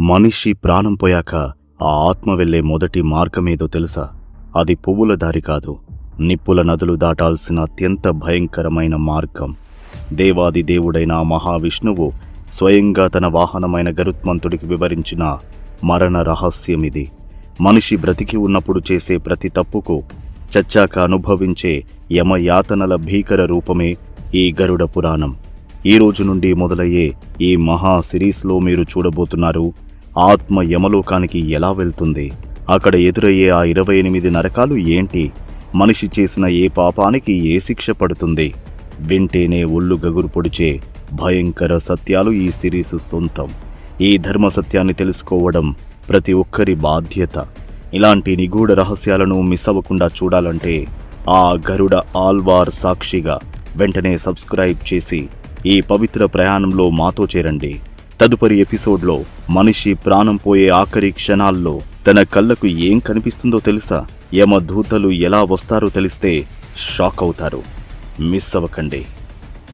మనిషి ప్రాణం పోయాక ఆ ఆత్మ వెళ్లే మొదటి మార్గమేదో తెలుసా? అది పువ్వుల దారి కాదు, నిప్పుల నదులు దాటాల్సిన అత్యంత భయంకరమైన మార్గం. దేవాది దేవుడైన మహావిష్ణువు స్వయంగా తన వాహనమైన గరుత్మంతుడికి వివరించిన మరణ రహస్యమిది. మనిషి బ్రతికి ఉన్నప్పుడు చేసే ప్రతి తప్పుకు చచ్చాక అనుభవించే యమయాతనల భీకర రూపమే ఈ గరుడ పురాణం. ఈ రోజు నుండి మొదలయ్యే ఈ మహా సిరీస్లో మీరు చూడబోతున్నారు ఆత్మ యమలోకానికి ఎలా వెళ్తుంది, అక్కడ ఎదురయ్యే ఆ 28 నరకాలు ఏంటి, మనిషి చేసిన ఏ పాపానికి ఏ శిక్ష పడుతుంది. వింటేనే ఒళ్ళు గగురు పొడిచే భయంకర సత్యాలు ఈ సిరీసు సొంతం. ఈ ధర్మ సత్యాన్ని తెలుసుకోవడం ప్రతి ఒక్కరి బాధ్యత. ఇలాంటి నిగూఢ రహస్యాలను మిస్ అవ్వకుండా చూడాలంటే ఆ గరుడ ఆల్వార్ సాక్షిగా వెంటనే సబ్స్క్రైబ్ చేసి ఈ పవిత్ర ప్రయాణంలో మాతో చేరండి. తదుపరి ఎపిసోడ్లో మనిషి ప్రాణం పోయే ఆఖరి క్షణాల్లో తన కళ్ళకు ఏం కనిపిస్తుందో తెలుసా? యమదూతలు ఎలా వస్తారో తెలిస్తే షాక్ అవుతారు. మిస్ అవ్వకండి.